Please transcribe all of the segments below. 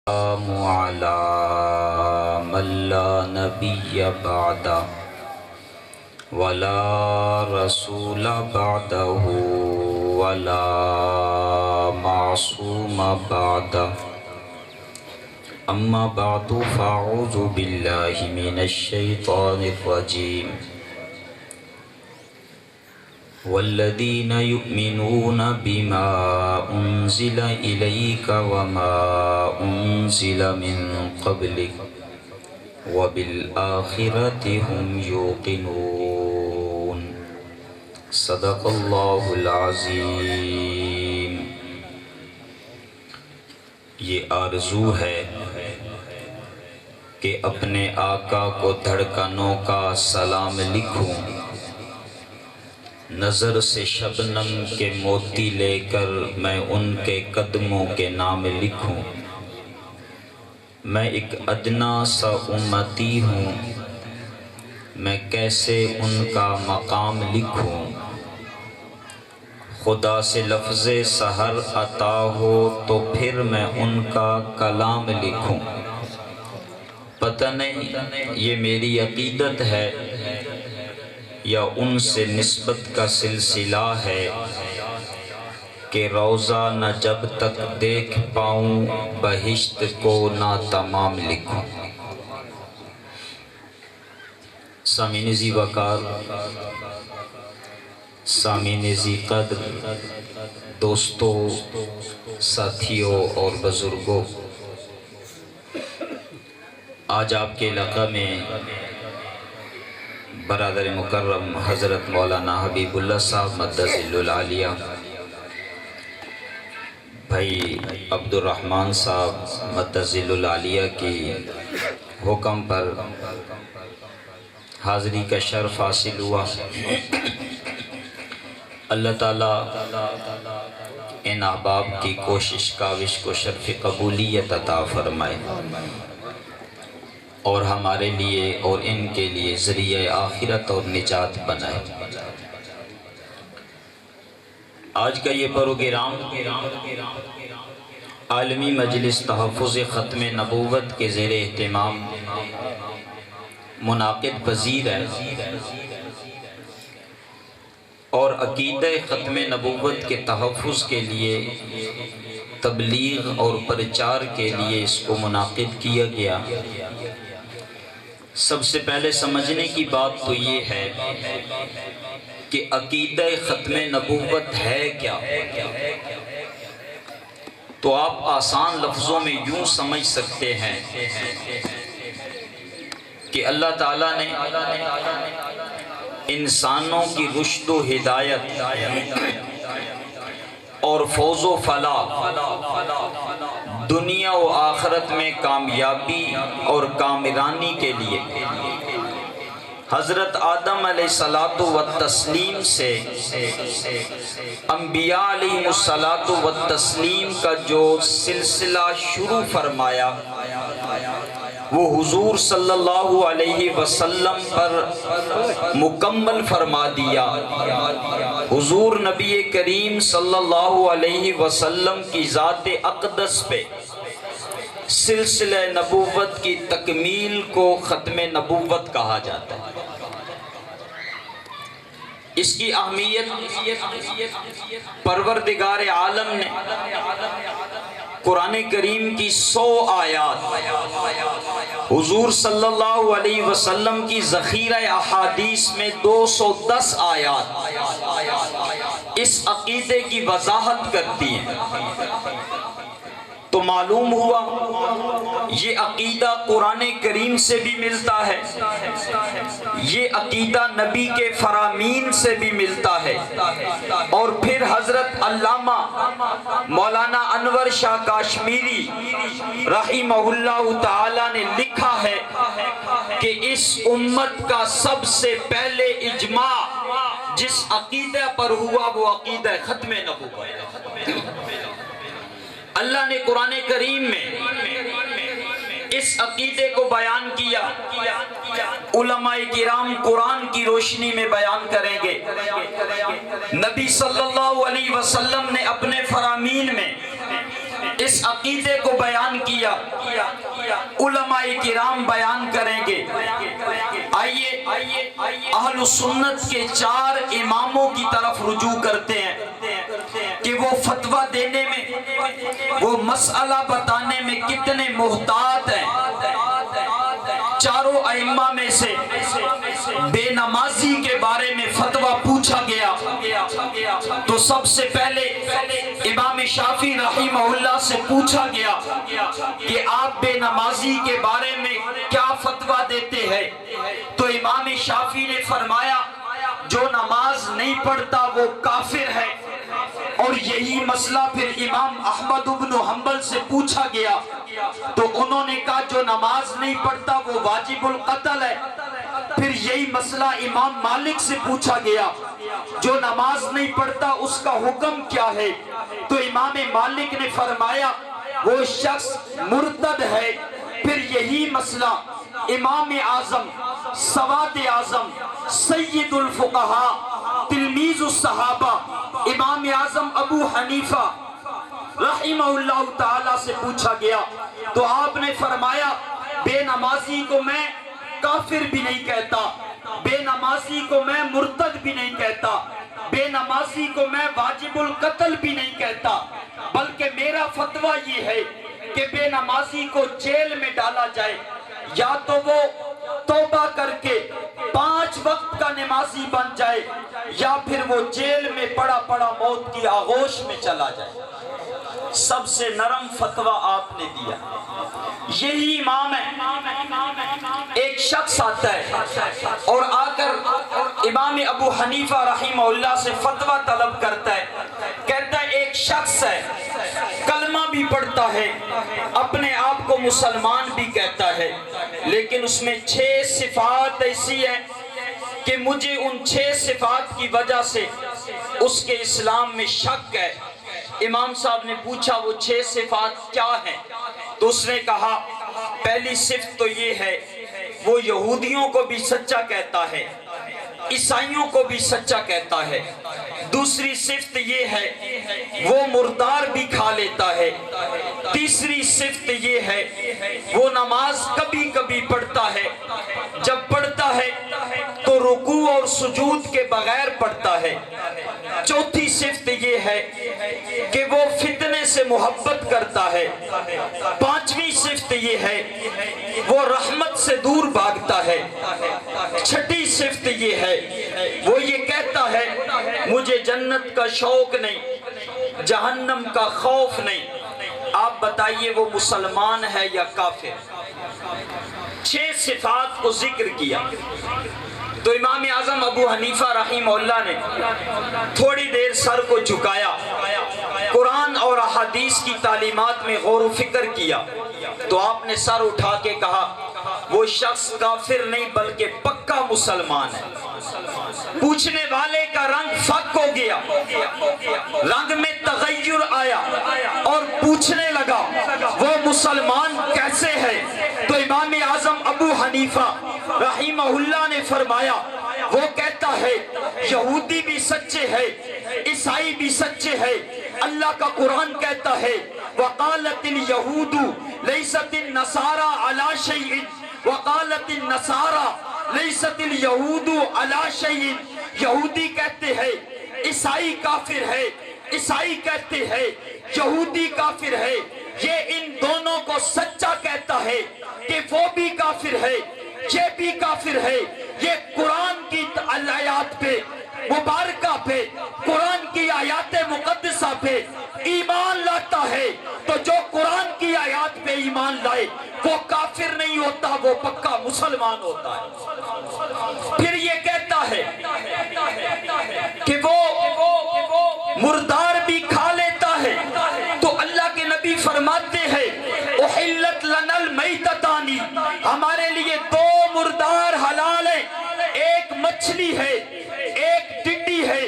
السلام على من لا نبي بعده ولا رسول بعده ولا معصوم بعده أما بعد فأعوذ بالله من الشيطان الرجيم والذين يؤمنون بما أنزل إليك وما أنزل من قبلك وبالآخرة هم يوقنون صدق اللہ العظیم۔ یہ آرزو ہے کہ اپنے آقا کو دھڑکنوں کا سلام لکھوں، نظر سے شبنم کے موتی لے کر میں ان کے قدموں کے نام لکھوں۔ میں ایک ادنا سا امتی ہوں، میں کیسے ان کا مقام لکھوں۔ خدا سے لفظ سحر عطا ہو تو پھر میں ان کا کلام لکھوں۔ پتہ نہیں یہ میری عقیدت ہے یا ان سے نسبت کا سلسلہ ہے کہ روضہ نہ جب تک دیکھ پاؤں بہشت کو نہ تمام لکھوں۔ سامعین ذی وقار، سامعین ذی قدر، دوستوں، ساتھیوں اور بزرگوں، آج آپ کے علاقہ میں برادر مکرم حضرت مولانا حبیب اللہ صاحب مدظل العالیہ، بھائی عبد الرحمن صاحب مدظل العالیہ کی حکم پر حاضری کا شرف حاصل ہوا۔ اللہ تعالیٰ ان احباب کی کوشش کاوش کو شرف قبولیت عطا فرمائے اور ہمارے لیے اور ان کے لیے ذریعہ آخرت اور نجات بنائے۔ آج کا یہ پروگرام عالمی مجلس تحفظ ختم نبوت کے زیر اہتمام منعقد پذیر ہے اور عقیدہ ختم نبوت کے تحفظ کے لیے تبلیغ اور پرچار کے لیے اس کو منعقد کیا گیا۔ سب سے پہلے سمجھنے کی بات تو یہ ہے کہ عقیدہ ختم نبوت ہے کیا؟ تو آپ آسان لفظوں میں یوں سمجھ سکتے ہیں کہ اللہ تعالیٰ نے انسانوں کی رشد و ہدایت اور فوز و فلاح، دنیا و آخرت میں کامیابی اور کامرانی کے لیے حضرت آدم علیہ السلام سے انبیاء علیہ السلام کا جو سلسلہ شروع فرمایا وہ حضور صلی اللہ علیہ وسلم پر مکمل فرما دیا۔ حضور نبی کریم صلی اللہ علیہ وسلم کی ذات اقدس پہ سلسلہ نبوت کی تکمیل کو ختم نبوت کہا جاتا ہے۔ اس کی اہمیت پروردگار عالم نے قرآن کریم کی 100 آیات، حضور صلی اللہ علیہ وسلم کی ذخیرہ احادیث میں 210 آیات اس عقیدے کی وضاحت کرتی ہیں۔ تو معلوم ہوا یہ عقیدہ قرآن کریم سے بھی ملتا ہے، یہ عقیدہ نبی کے فرامین سے بھی ملتا ہے، اور پھر حضرت علامہ مولانا انور شاہ کاشمیری رحمہ اللہ تعالی نے لکھا ہے کہ اس امت کا سب سے پہلے اجماع جس عقیدہ پر ہوا وہ عقیدہ ختم نبوت۔ اللہ نے قرآن کریم میں اس عقیدے کو بیان کیا، علماء کرام قرآن کی روشنی میں بیان کریں گے۔ نبی صلی اللہ علیہ وسلم نے اپنے فرامین میں اس عقیدے کو بیان کیا، علماء کرام بیان کریں گے۔ آئیے اہل سنت کے 4 اماموں کی طرف رجوع کرتے ہیں کہ وہ فتویٰ دینے میں، وہ مسئلہ بتانے میں کتنے محتاط ہیں۔ چاروں ائمہ میں سے بے نمازی کے بارے میں فتویٰ پوچھا گیا تو سب سے پہلے امام شافعی رحمہ اللہ سے پوچھا گیا کہ آپ بے نمازی کے بارے میں کیا فتویٰ دیتے ہیں؟ تو امام شافعی نے فرمایا جو نماز نہیں پڑھتا وہ کافر ہے۔ اور یہی مسئلہ پھر امام احمد بن حنبل سے پوچھا گیا تو انہوں نے کہا جو نماز نہیں پڑھتا وہ واجب القتل ہے۔ پھر یہی مسئلہ امام مالک سے پوچھا گیا جو نماز نہیں پڑھتا اس کا حکم کیا ہے؟ تو امام مالک نے فرمایا وہ شخص مرتد ہے۔ پھر یہی مسئلہ امام اعظم، سواد اعظم، سید الفقہاء، تلمیذ الصحابہ، امام اعظم ابو حنیفہ رحمہ اللہ تعالی سے پوچھا گیا تو آپ نے فرمایا بے نمازی کو میں کافر بھی نہیں کہتا، بے نمازی کو میں مرتد بھی نہیں کہتا، بے نمازی کو میں واجب القتل بھی نہیں کہتا، بلکہ میرا فتویٰ یہ ہے کہ بے نمازی کو جیل میں ڈالا جائے، یا تو وہ توبہ کر کے 5 وقت کا نمازی بن جائے یا پھر وہ جیل میں پڑا پڑا موت کی آغوش میں چلا جائے۔ سب سے نرم فتویٰ آپ نے دیا۔ یہی امام ہے۔ ایک شخص آتا ہے اور آ کر امام ابو حنیفہ رحمہ اللہ سے فتویٰ طلب کرتا ہے، کہتا ہے ایک شخص ہے کلمہ بھی پڑھتا ہے، اپنے آپ کو مسلمان بھی کہتا ہے، لیکن اس میں 6 صفات ایسی ہیں کہ مجھے ان 6 صفات کی وجہ سے اس کے اسلام میں شک ہے۔ امام صاحب نے پوچھا وہ 6 صفات کیا ہیں؟ تو اس نے کہا پہلی صفت تو یہ ہے وہ یہودیوں کو بھی سچا کہتا ہے، عیسائیوں کو بھی سچا کہتا ہے۔ دوسری صفت یہ ہے وہ مردار بھی کھا لیتا ہے۔ تیسری صفت یہ ہے وہ نماز کبھی کبھی پڑھتا ہے، جب پڑھتا ہے تو رکوع اور سجود کے بغیر پڑھتا ہے۔ چوتھی صفت یہ ہے کہ وہ فتنے سے محبت کرتا ہے۔ پانچویں صفت یہ ہے وہ رحمت سے دور بھاگتا ہے۔ چھٹی صفت یہ ہے وہ یہ کہتا ہے مجھے جنت کا شوق نہیں، جہنم کا خوف نہیں۔ آپ بتائیے وہ مسلمان ہے یا کافر؟ 6 صفات کو ذکر کیا تو امام اعظم ابو حنیفہ رحمہ اللہ نے تھوڑی دیر سر کو جھکایا، قرآن اور احادیث کی تعلیمات میں غور و فکر کیا تو آپ نے سر اٹھا کے کہا وہ شخص کافر نہیں بلکہ پکا مسلمان ہے۔ پوچھنے والے کا رنگ فک ہو گیا، رنگ میں تغیر آیا اور پوچھنے لگا وہ مسلمان کیسے ہے؟ تو امام اعظم ابو حنیفہ رحمہ اللہ نے فرمایا وہ کہتا ہے یہودی بھی سچے ہے، عیسائی بھی سچے ہے۔ اللہ کا قرآن کہتا ہے وَقَالَتِ الْيَهُودُ لَيْسَتِ النَّصَارَى عَلَى شَيْءٍ وَقَالَتِ النَّصَارَى لَيْسَتِ الْيَهُودُ عَلَى شَيْءٍ۔ یہودی کہتے ہیں عیسائی کافر ہے، عیسائی کہتے ہیں یہودی کافر ہے۔ یہ ان دونوں کو سچا کہتا ہے کہ وہ بھی کافر ہے، یہ بھی کافر ہے۔ یہ قرآن کی آیات پہ مبارکہ پہ، قرآن کی آیات مقدسہ پہ ایمان لاتا ہے تو جو قرآن کی آیات پہ ایمان لائے وہ کافر نہیں ہوتا، وہ پکا مسلمان ہوتا ہے۔ پھر یہ کہتا ہے کہ وہ مردار بھی کھا لیتا ہے تو اللہ کے نبی فرماتے ہیں احلت لنا المیتتانی، ہمارے لیے 2 مردار حلال ہیں، ایک مچھلی ہے ایک ٹڈی ہے۔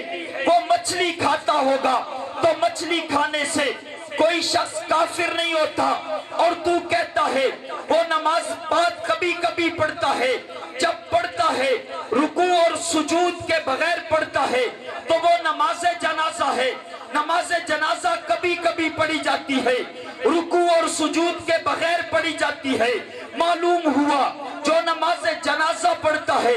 وہ مچھلی کھاتا ہوگا تو مچھلی کھانے سے کوئی شخص کافر نہیں ہوتا، اور تو کہتا ہے وہ نماز پاک کبھی کبھی پڑھتا ہے، جب پڑھتا ہے رکوع اور سجود کے بغیر پڑھتا ہے تو وہ نماز نماز جنازہ ہے، نماز جنازہ کبھی کبھی پڑھی جاتی ہے، رکوع اور سجود کے بغیر پڑھی جاتی ہے۔ معلوم ہوا جو نماز جنازہ پڑھتا ہے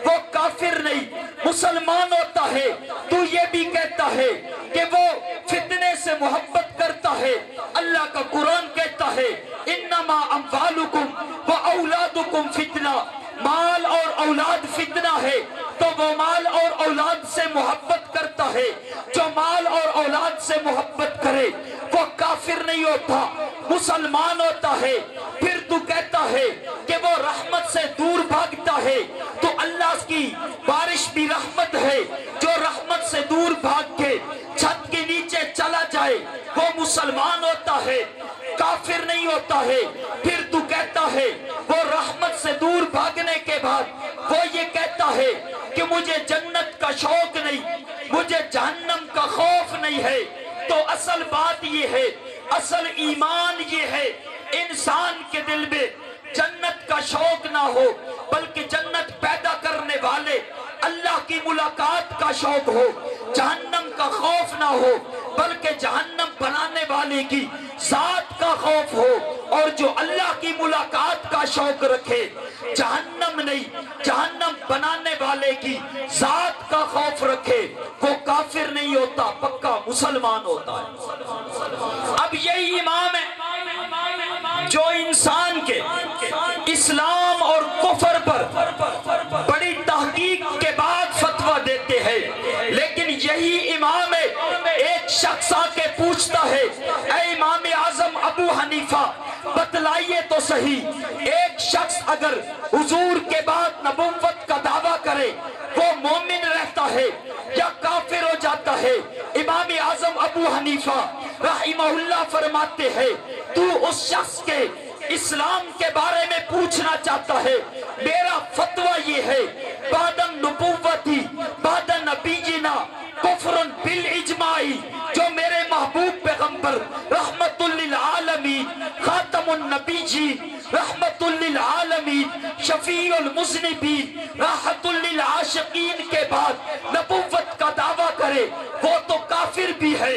وہ کافر نہیں، مسلمان ہوتا ہے۔ تو یہ بھی کہتا ہے کہ وہ فتنے سے محبت کرتا ہے۔ اللہ کا قرآن کہتا ہے انما اموالکم و اولادکم فتنہ، مال اور اولاد فتنہ ہے۔ تو وہ مال اور اولاد سے محبت کرتا ہے، جو مال اور اولاد سے محبت کرے وہ کافر نہیں ہوتا، مسلمان ہوتا ہے۔ پھر تو کہتا ہے کہ وہ رحمت سے دور بھاگتا ہے، تو اللہ کی بارش بھی رحمت ہے، جو رحمت سے دور بھاگ کے چھت کے نیچے چلا جائے وہ مسلمان ہوتا ہے، کافر نہیں ہوتا ہے۔ پھر تو کہتا ہے وہ رحمت سے دور بھاگنے کے بعد وہ یہ کہتا ہے کہ مجھے جنت کا شوق نہیں، مجھے جہنم کا خوف نہیں ہے۔ تو اصل بات یہ ہے، اصل ایمان یہ ہے انسان کے دل میں جنت کا شوق نہ ہو، بلکہ جنت پیدا کرنے والے اللہ کی ملاقات کا شوق ہو، جہنم کا خوف نہ ہو، بلکہ جہنم بنانے والے کی ذات کا خوف ہو۔ اور جو اللہ کی ملاقات کا شوق رکھے، جہنم نہیں جہنم بنانے والے کی ذات کا خوف رکھے، وہ کافر نہیں ہوتا، پکا مسلمان ہوتا ہے۔ اب یہی امام ہے جو انسان کے اسلام اور کفر پر بڑی تحقیق کے بعد فتویٰ دیتے ہیں، لیکن یہی امام ہے ایک شخص آ کے پوچھتا ہے اے امام اعظم ابو حنیفہ بتلائیے تو صحیح، ایک شخص اگر حضور کے بعد نبوت کا دعویٰ کرے وہ مومن رہتا ہے یا کافر ہو جاتا ہے؟ امام اعظم ابو حنیفہ رحمہ اللہ فرماتے ہیں تو اس شخص کے اسلام کے بارے میں پوچھنا چاہتا ہے، میرا فتویٰ یہ ہے بعد النبوتی بعد نبینا کفر بالاجماعی، جو میرے محبوب پیغمبر رحمت للعالمین خاتم النبیین رحمت للعالمین شفیع المذنبین راحت للعاشقین کے بعد نبوت کا دعویٰ کرے وہ تو کافر بھی ہے،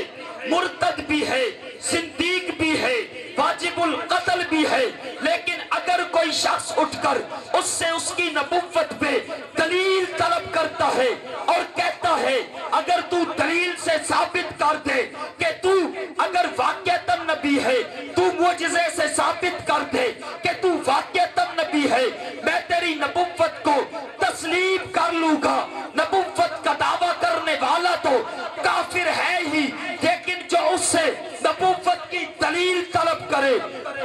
مرتد بھی ہے، زندیق بھی ہے، واجب القتل بھی ہے۔ لیکن اگر کوئی شخص اٹھ کر اس سے اس کی نبوت پہ دلیل طلب کرتا ہے اور کہتا ہے اگر تو دلیل سے ثابت کر دے کہ تو اگر واقعتاً نبی ہے، تو معجزے سے ثابت کر دے کہ تو واقعتاً نبی ہے، میں تیری نبوت کو تسلیم کر لوں گا۔ نبوت کا دعویٰ کرنے والا تو کافر ہے ہی، لیکن جو اس سے نبوت کی دلیل طلب کرے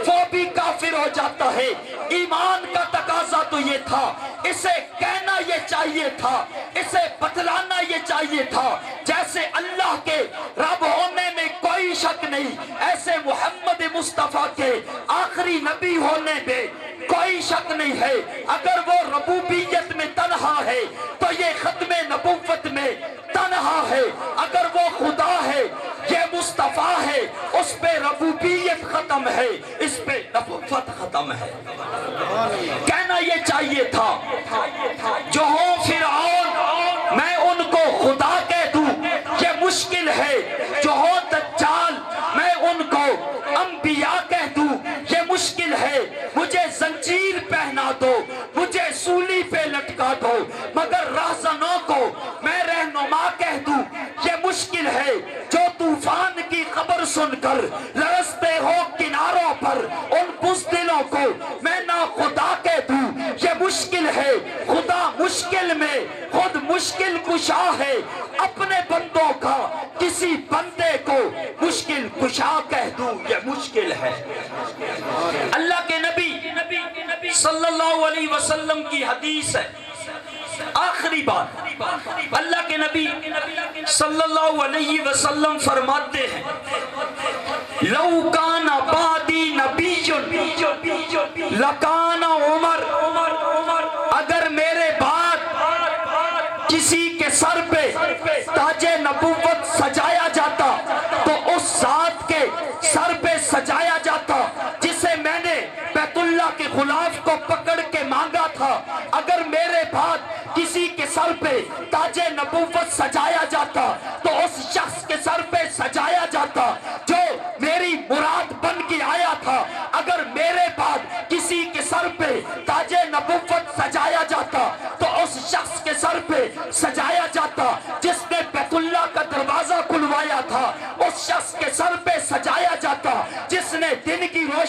وہ بھی کافر ہو جاتا ہے۔ ایمان کا تقاضا تو یہ تھا، اسے کہنا یہ چاہیے تھا، اسے بتلانا یہ چاہیے تھا جیسے اللہ کے رب ہونے میں کوئی شک نہیں، ایسے محمد مصطفیٰ کے آخری نبی ہونے میں کوئی شک نہیں ہے۔ اگر وہ ربوبیت میں تنہا ہے تو یہ ختم نبوت میں تنہا ہے، اگر وہ خدا ہے یہ مصطفیٰ ہے، اس پہ ربوبیت ختم ہے، اس پہ نبوت ختم ہے۔ کہنا یہ چاہیے تھا جو ہوں فرعون میں ان کو خدا کہہ دوں یہ مشکل ہے، جو ہوں دجال میں ان کو انبیاء کہہ دوں یہ مشکل ہے، مجھے زنجیر پہنا دو، مجھے سولی پہ لٹکا دو، مگر راہزنوں کو میں رہنما کہہ دوں یہ مشکل ہے۔ جو طوفان کی خبر سن کر لرزتے ہو کناروں پر ان بزدلوں کو میں نا خدا کہہ دوں یہ مشکل ہے۔ خدا مشکل میں خود مشکل کشا ہے، اپنے بندوں کا کسی بندے کو مشکل کشا کہہ دوں یہ مشکل ہے۔ اللہ کے نبی صلی اللہ علیہ وسلم کی حدیث ہے، آخری بات اللہ کے نبی صلی اللہ علیہ وسلم فرماتے ہیں لو کان بعدی نبی لکان عمر، اگر میرے بعد کسی کے سر پہ تاج نبوت سجایا جاتا تو اس ذات کے سر پہ سجایا جاتا جسے میں نے بیت اللہ کے غلاف کو پکڑ کے مانگا تھا۔ اگر میرے بعد کسی کے سر پہ تاج نبوت سجایا جاتا تو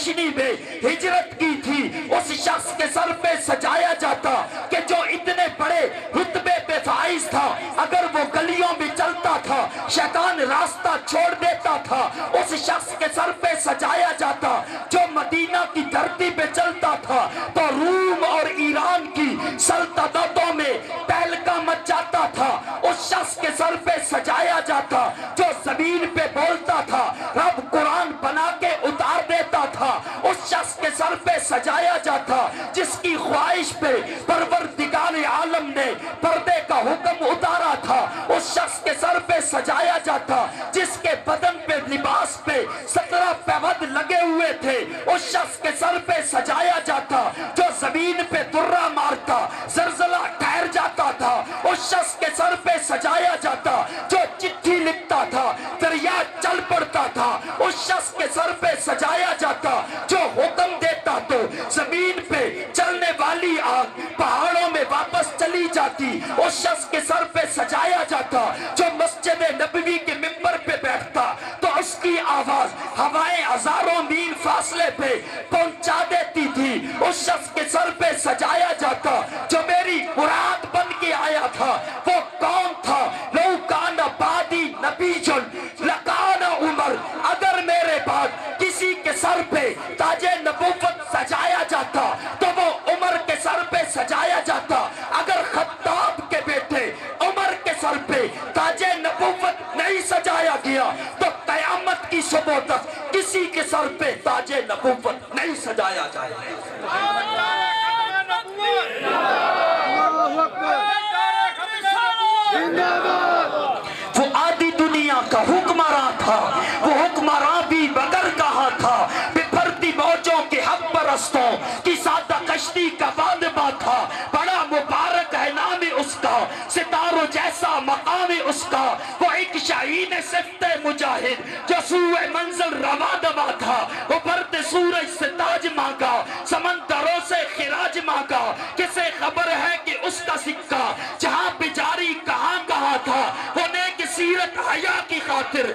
روشنی میں ہجرت کی تھی، اس شخص کے سر پہ سجایا جاتا کہ جو اتنے بڑے رتبے پہ فائز تھا، اگر وہ گلیوں میں چلتا تھا شیطان راستہ چھوڑ دیتا تھا، اس شخص کے سر پہ سجایا جاتا جو مدینہ کی دھرتی پہ چلتا تھا تو روم اور ایران کی سلطنتوں میں تہلکہ مچ جاتا تھا، اس شخص کے سر پہ سجایا جاتا جو زمین پہ بولتا تھا رب قرآن بنا کے اتار دیتا تھا، اس شخص کے سر پہ سجایا جاتا جس کی خواہش پہ پروردگار عالم نے پردے کا حکم اتارا تھا، اس شخص کے سر پہ سجایا جاتا جس کے بدن پہ لباس پہ 17 پیوند لگے ہوئے تھے، اس شخص کے سر پہ سجایا جاتا جو زمین پہ درہ مارتا زلزلہ ٹھہر جاتا تھا، اس شخص کے سر پہ سجایا جاتا جو چٹھی لکھتا تھا دریا چل پڑتا تھا، اس شخص کے سر پہ سجایا جاتا جو حکم دیتا تو زمین پہ چلنے والی آگ پہاڑوں میں واپس چلی جاتی، اس شخص کے سر پہ سجایا جاتا جو مسجد نبوی کے ممبر پہ بیٹھتا تو اس کی آواز ہوائیں ہزاروں میل فاصلے پہ پہنچا دیتی تھی، اس شخص کے سر پہ سجایا جاتا جو میری مراد بن کے آیا تھا، وہ کون تھا؟ لو کان بعدی نبی لکان عمر، اگر میرے بعد کسی کے سر پہ تاج نبوت سجایا جاتا تو وہ عمر کے سر پہ سجایا جاتا، اگر خطاب کے بیٹے عمر کے سر پہ تاج نبوت نہیں سجایا گیا تو قیامت کی صبح تک کسی کے سر پہ تاج نبوت نہیں سجایا جائے گا۔ وہ آدھی دنیا کا حکمراں تھا، وہ حکمراں بھی مگر کہاں تھا، بپھرتی موجوں کے حق پرستوں کی سادہ کشتی کا بادباں تھا، بڑا مبارک ہے نام اس کا، ستاروں جیسا مقام اس کا، وہ ایک شاہین صفت مجاہد جو سوئے منزل روا دوا تھا، اوپرت سورج سے تاج مانگا سمندروں سے خراج مانگا، کسے خبر ہے کہ اس کا سکہ جہاں پہ جاری کہاں کہاں تھا، وہ نیک سیرت حیا کی خاطر